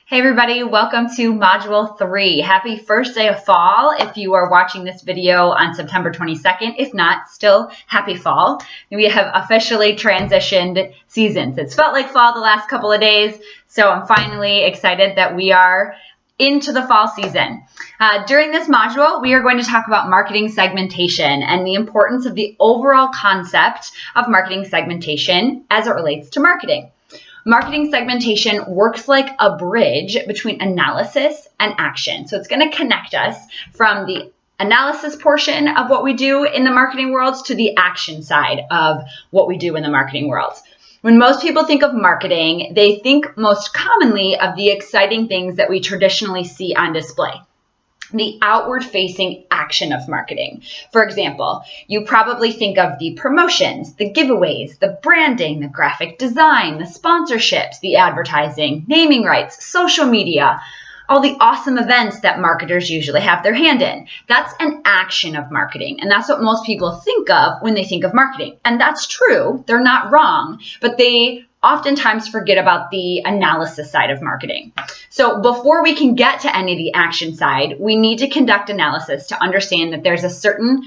Hey everybody, welcome to Module 3. Happy first day of fall if you are watching this video on September 22nd. If not, still happy fall. We have officially transitioned seasons. It's felt like fall the last couple of days, so I'm finally excited that we are into the fall season. During this module, we are going to talk about marketing segmentation and the importance of the overall concept of marketing segmentation as it relates to marketing. Marketing segmentation works like a bridge between analysis and action. So it's going to connect us from the analysis portion of what we do in the marketing world to the action side of what we do in the marketing world. When most people think of marketing, they think most commonly of the exciting things that we traditionally see on display. The outward-facing action of marketing. For example, you probably think of the promotions, the giveaways, the branding, the graphic design, the sponsorships, the advertising, naming rights, social media, all the awesome events that marketers usually have their hand in. That's an action of marketing, and that's what most people think of when they think of marketing. And that's true, they're not wrong, but they oftentimes forget about the analysis side of marketing. So before we can get to any of the action side, we need to conduct analysis to understand that there's a certain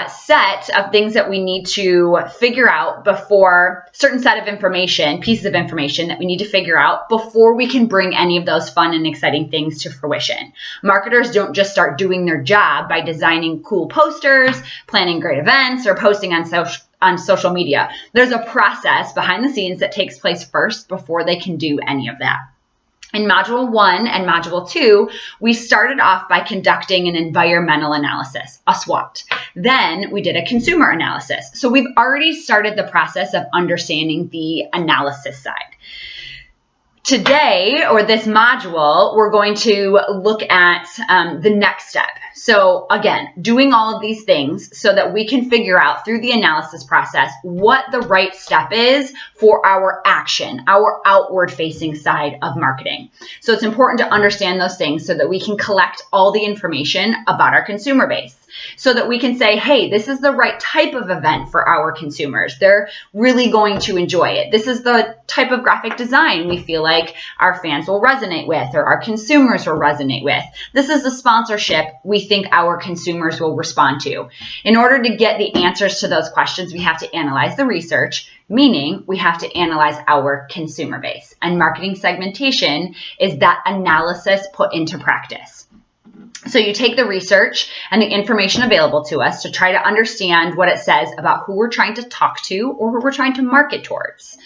set of things that we need to figure out before, certain set of information, pieces of information that we need to figure out before we can bring any of those fun and exciting things to fruition. Marketers don't just start doing their job by designing cool posters, planning great events, or posting on social media. There's a process behind the scenes that takes place first before they can do any of that. In Module 1 and Module 2, we started off by conducting an environmental analysis, a SWOT. Then we did a consumer analysis. So we've already started the process of understanding the analysis side. Today, or this module, we're going to look at the next step. So again, doing all of these things so that we can figure out through the analysis process what the right step is for our action, our outward-facing side of marketing. So it's important to understand those things so that we can collect all the information about our consumer base, so that we can say, hey, this is the right type of event for our consumers. They're really going to enjoy it. This is the type of graphic design we feel like our fans will resonate with or our consumers will resonate with. This is the sponsorship we think our consumers will respond to. In order to get the answers to those questions, we have to analyze the research, meaning we have to analyze our consumer base. And marketing segmentation is that analysis put into practice. So you take the research and the information available to us to try to understand what it says about who we're trying to talk to or who we're trying to market towards.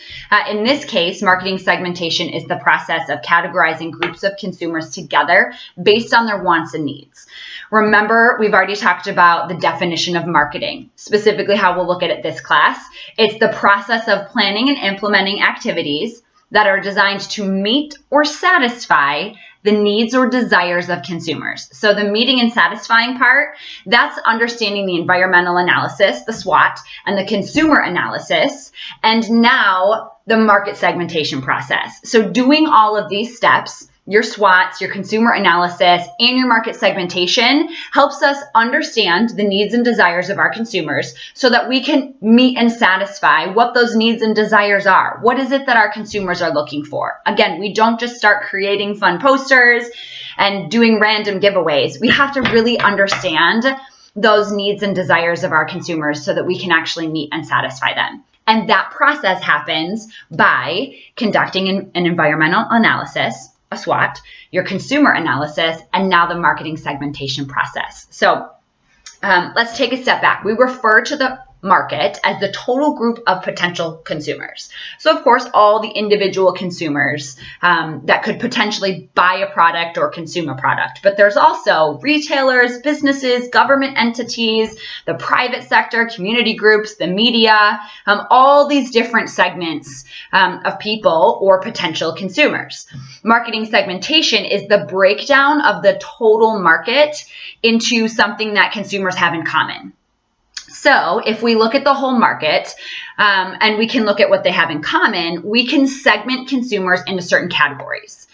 In this case, marketing segmentation is the process of categorizing groups of consumers together based on their wants and needs. Remember, we've already talked about the definition of marketing, specifically how we'll look at it this class. It's the process of planning and implementing activities that are designed to meet or satisfy the needs or desires of consumers. So the meeting and satisfying part, that's understanding the environmental analysis, the SWOT, and the consumer analysis, and now the market segmentation process. So doing all of these steps, your SWOTs, your consumer analysis, and your market segmentation helps us understand the needs and desires of our consumers so that we can meet and satisfy what those needs and desires are. What is it that our consumers are looking for? Again, we don't just start creating fun posters and doing random giveaways. We have to really understand those needs and desires of our consumers so that we can actually meet and satisfy them. And that process happens by conducting an environmental analysis, a SWOT, your consumer analysis, and now the marketing segmentation process. So let's take a step back. We refer to the market as the total group of potential consumers. So of course, all the individual consumers that could potentially buy a product or consume a product. But there's also retailers, businesses, government entities, the private sector, community groups, the media, all these different segments of people or potential consumers. Marketing segmentation is the breakdown of the total market into something that consumers have in common. So if we look at the whole market and we can look at what they have in common, we can segment consumers into certain categories.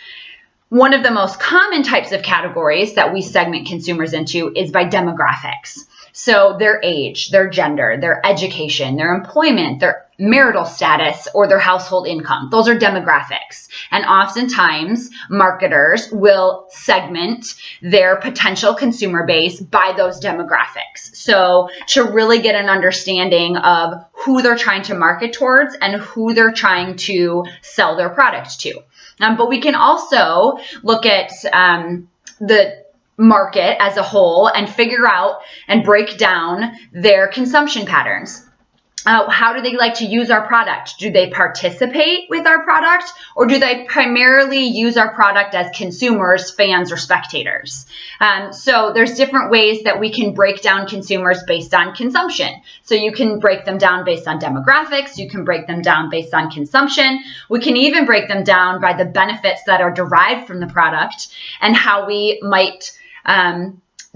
One of the most common types of categories that we segment consumers into is by demographics. So their age, their gender, their education, their employment, their marital status or their household income. Those are demographics. And oftentimes marketers will segment their potential consumer base by those demographics. So to really get an understanding of who they're trying to market towards and who they're trying to sell their product to. But we can also look at the market as a whole and figure out and break down their consumption patterns. How do they like to use our product? Do they participate with our product, or do they primarily use our product as consumers, fans, or spectators? So there's different ways that we can break down consumers based on consumption. So you can break them down based on demographics. You can break them down based on consumption. We can even break them down by the benefits that are derived from the product and how we might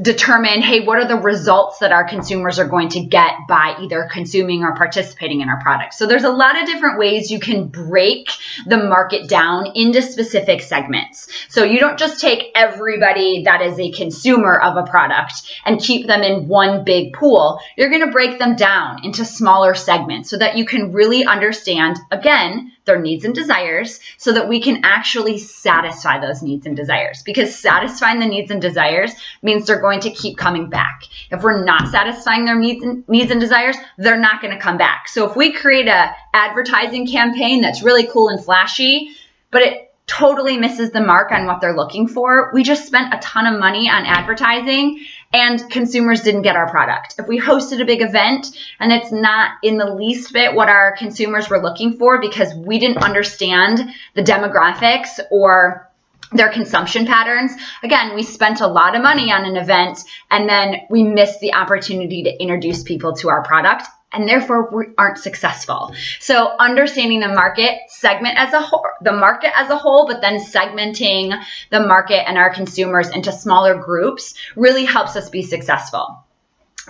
determine, hey, what are the results that our consumers are going to get by either consuming or participating in our product? So there's a lot of different ways you can break the market down into specific segments. So you don't just take everybody that is a consumer of a product and keep them in one big pool. You're going to break them down into smaller segments so that you can really understand, again, their needs and desires, so that we can actually satisfy those needs and desires, because satisfying the needs and desires means they're going to keep coming back. If we're not satisfying their needs and desires, they're not going to come back. So if we create a advertising campaign that's really cool and flashy, but it totally misses the mark on what they're looking for, we just spent a ton of money on advertising and consumers didn't get our product. If we hosted a big event and it's not in the least bit what our consumers were looking for because we didn't understand the demographics or their consumption patterns, again, we spent a lot of money on an event and then we missed the opportunity to introduce people to our product, and therefore we aren't successful. So understanding the market segment as a whole, the market as a whole, but then segmenting the market and our consumers into smaller groups really helps us be successful.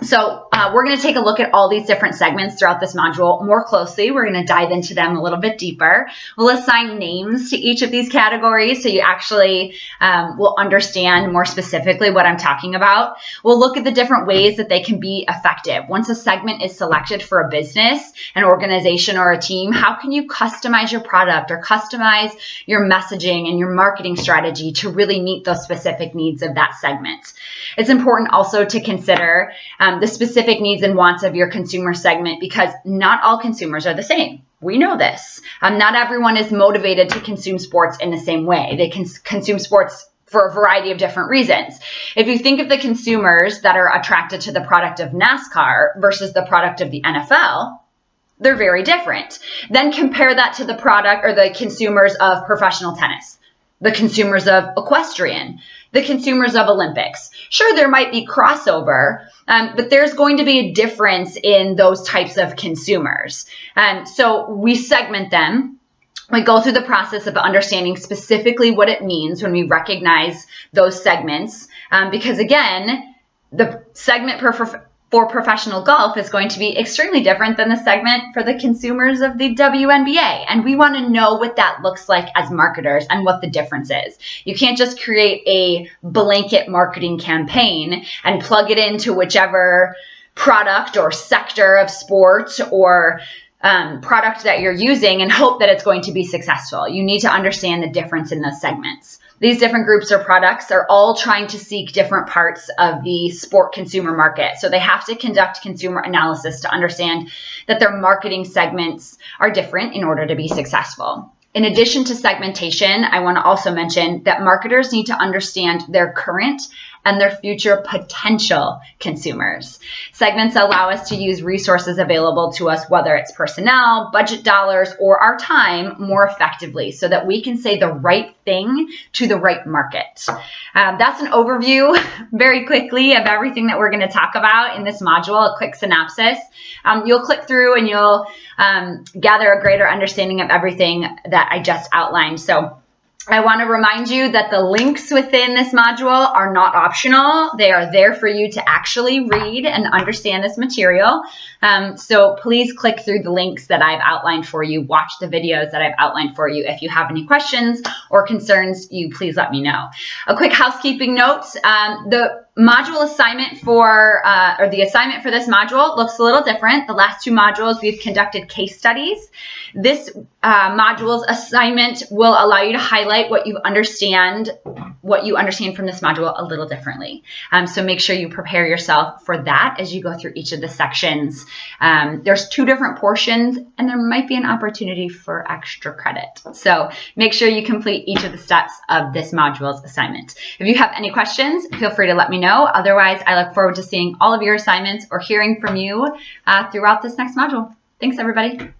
So we're going to take a look at all these different segments throughout this module more closely. We're going to dive into them a little bit deeper. We'll assign names to each of these categories so you actually will understand more specifically what I'm talking about. We'll look at the different ways that they can be effective. Once a segment is selected for a business, an organization, or a team, how can you customize your product or customize your messaging and your marketing strategy to really meet those specific needs of that segment? It's important also to consider the specific needs and wants of your consumer segment, because not all consumers are the same. We know this. Not everyone is motivated to consume sports in the same way. They can consume sports for a variety of different reasons. If you think of the consumers that are attracted to the product of NASCAR versus the product of the NFL, they're very different. Then compare that to the product or the consumers of professional tennis, the consumers of equestrian, the consumers of Olympics. Sure, there might be crossover, but there's going to be a difference in those types of consumers. So we segment them. We go through the process of understanding specifically what it means when we recognize those segments, because again, the segment for professional golf is going to be extremely different than the segment for the consumers of the WNBA. And we want to know what that looks like as marketers and what the difference is. You can't just create a blanket marketing campaign and plug it into whichever product or sector of sports or product that you're using and hope that it's going to be successful. You need to understand the difference in those segments. These different groups or products are all trying to seek different parts of the sport consumer market. So they have to conduct consumer analysis to understand that their marketing segments are different in order to be successful. In addition to segmentation, I want to also mention that marketers need to understand their current and their future potential consumers. Segments allow us to use resources available to us, whether it's personnel, budget dollars, or our time, more effectively so that we can say the right thing to the right market. That's an overview very quickly of everything that we're going to talk about in this module, a quick synopsis. You'll click through and you'll gather a greater understanding of everything that I just outlined. So I want to remind you that the links within this module are not optional. They are there for you to actually read and understand this material. So please click through the links that I've outlined for you. Watch the videos that I've outlined for you. If you have any questions or concerns, you please let me know. A quick housekeeping note. The module assignment for, or the assignment for this module looks a little different. The last 2 modules, we've conducted case studies. This module's assignment will allow you to highlight what you understand from this module a little differently. So make sure you prepare yourself for that as you go through each of the sections. There's 2 different portions, and there might be an opportunity for extra credit. So make sure you complete each of the steps of this module's assignment. If you have any questions, feel free to let me know. Otherwise, I look forward to seeing all of your assignments or hearing from you throughout this next module. Thanks, everybody.